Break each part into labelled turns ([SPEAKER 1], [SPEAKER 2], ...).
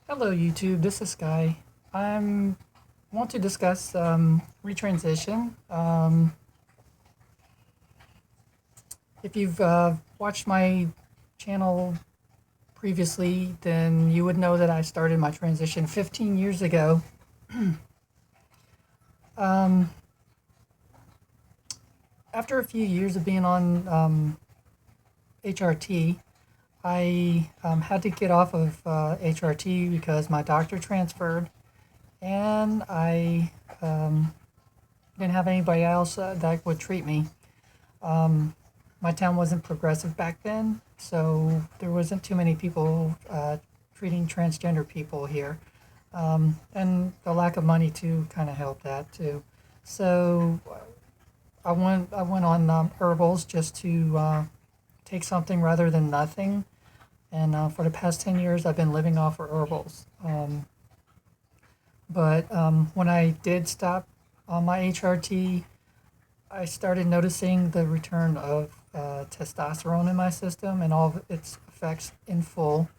[SPEAKER 1] Hello, YouTube. This is Skye. I want to discuss retransition. If you've watched my channel previously, then you would know that I started my transition 15 years ago. Um, After a few years of being on HRT, I had to get off of HRT because my doctor transferred, and I didn't have anybody else that would treat me. Um, my town wasn't progressive back then, so there wasn't too many people treating transgender people here. And the lack of money too kind of helped that too. So I went on herbals just to take something rather than nothing. And for the past 10 years, I've been living off of herbals. But when I did stop on my HRT, I started noticing the return of testosterone in my system and all of its effects in full,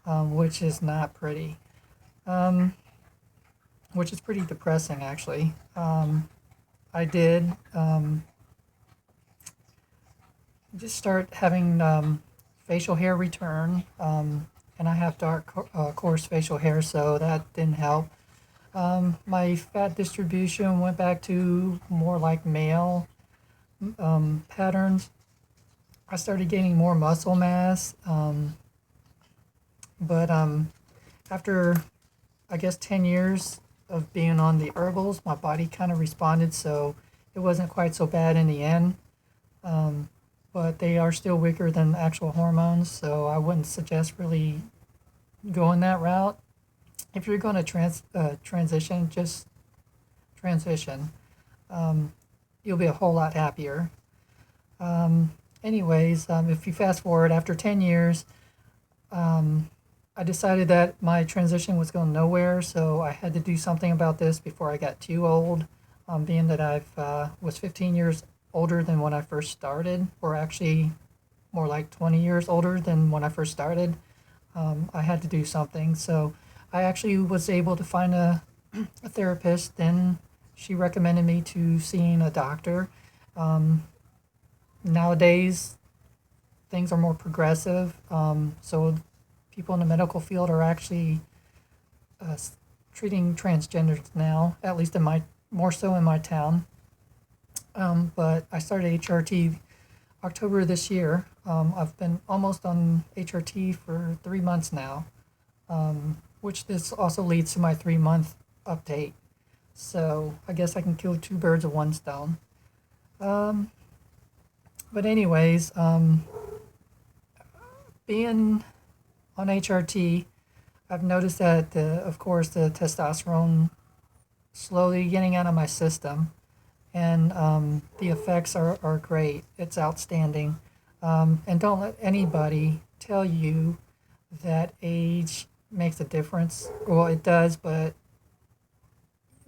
[SPEAKER 1] which is not pretty, um, which is pretty depressing actually. I did just start having facial hair return, and I have dark, coarse facial hair, so that didn't help. My fat distribution went back to more like male patterns. I started gaining more muscle mass, but after I guess 10 years of being on the herbals, my body kind of responded, so it wasn't quite so bad in the end. Um, but they are still weaker than actual hormones, so I wouldn't suggest really going that route. If you're going to transition, just transition. Um, you'll be a whole lot happier. If you fast forward after 10 years, um, I decided that my transition was going nowhere, so I had to do something about this before I got too old. Being that I was 15 years older than when I first started, or actually more like 20 years older than when I first started, I had to do something. So I actually was able to find a therapist. Then she recommended me to seeing a doctor. Um, Nowadays, things are more progressive. So people in the medical field are actually uh, treating transgenders now, at least in my more so in my town. But I started HRT October this year. I've been almost on HRT for 3 months now, which this also leads to my 3 month update. So I guess I can kill two birds with one stone. Um, but being on HRT, I've noticed that, of course, the testosterone slowly getting out of my system, and the effects are great. It's outstanding. And don't let anybody tell you that age makes a difference. Well, it does, but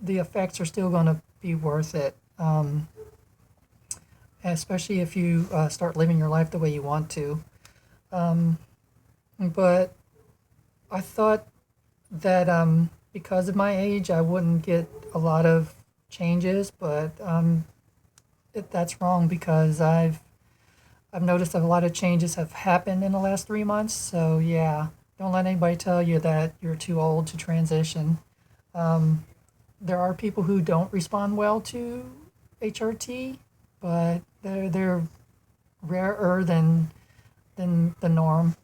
[SPEAKER 1] the effects are still going to be worth it, especially if you start living your life the way you want to. Um, but I thought that because of my age, I wouldn't get a lot of changes, but that's wrong because I've noticed that a lot of changes have happened in the last 3 months. So yeah, don't let anybody tell you that you're too old to transition. Um, there are people who don't respond well to HRT, but they're rarer than the norm.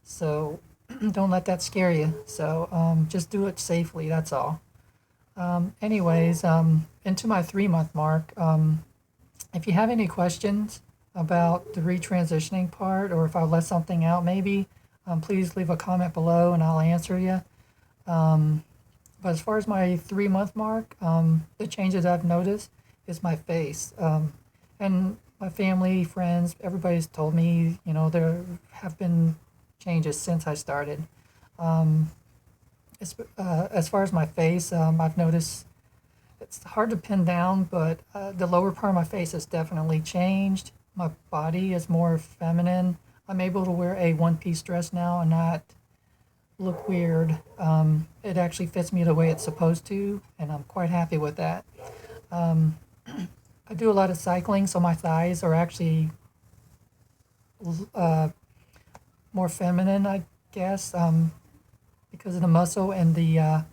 [SPEAKER 1] So don't let that scare you. So just do it safely. That's all. Into my 3 month mark. If you have any questions about the retransitioning part, or if I left something out, maybe, please leave a comment below and I'll answer you. But as far as my 3 month mark, the changes I've noticed is my face. And my family, friends, everybody's told me, there have been changes since I started. Um, as far as my face, I've noticed it's hard to pin down, but the lower part of my face has definitely changed. My body is more feminine. I'm able to wear a one piece dress now and not look weird. It actually fits me the way it's supposed to, and I'm quite happy with that. Um, I do a lot of cycling, so my thighs are actually uh, more feminine, I guess, because of the muscle and the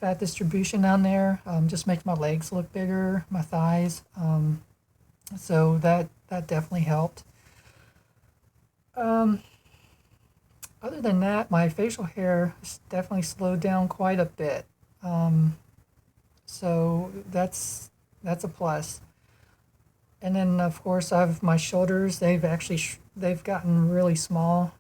[SPEAKER 1] fat distribution down there. Just makes my legs look bigger, my thighs. So that definitely helped. Um, Other than that, my facial hair has definitely slowed down quite a bit. Um, so that's a plus. And then of course I've my shoulders. They've gotten really small.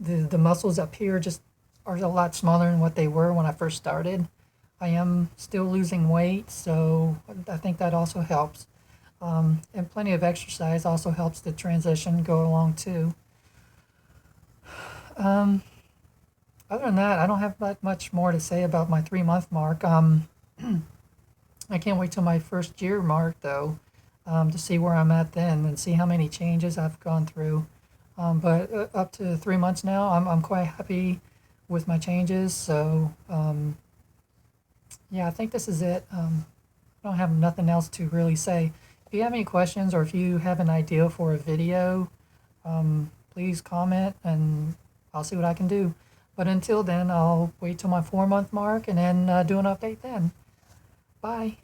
[SPEAKER 1] The muscles up here just are a lot smaller than what they were when I first started. I am still losing weight, so I think that also helps. And plenty of exercise also helps the transition go along too. Um, Other than that, I don't have that much more to say about my 3 month mark. I can't wait till my first year mark though, to see where I'm at then and see how many changes I've gone through. But up to 3 months now, I'm quite happy with my changes. So yeah, I think this is it. I don't have nothing else to really say. If you have any questions or if you have an idea for a video, please comment and I'll see what I can do. But until then, I'll wait till my 4 month mark and then do an update then. Bye.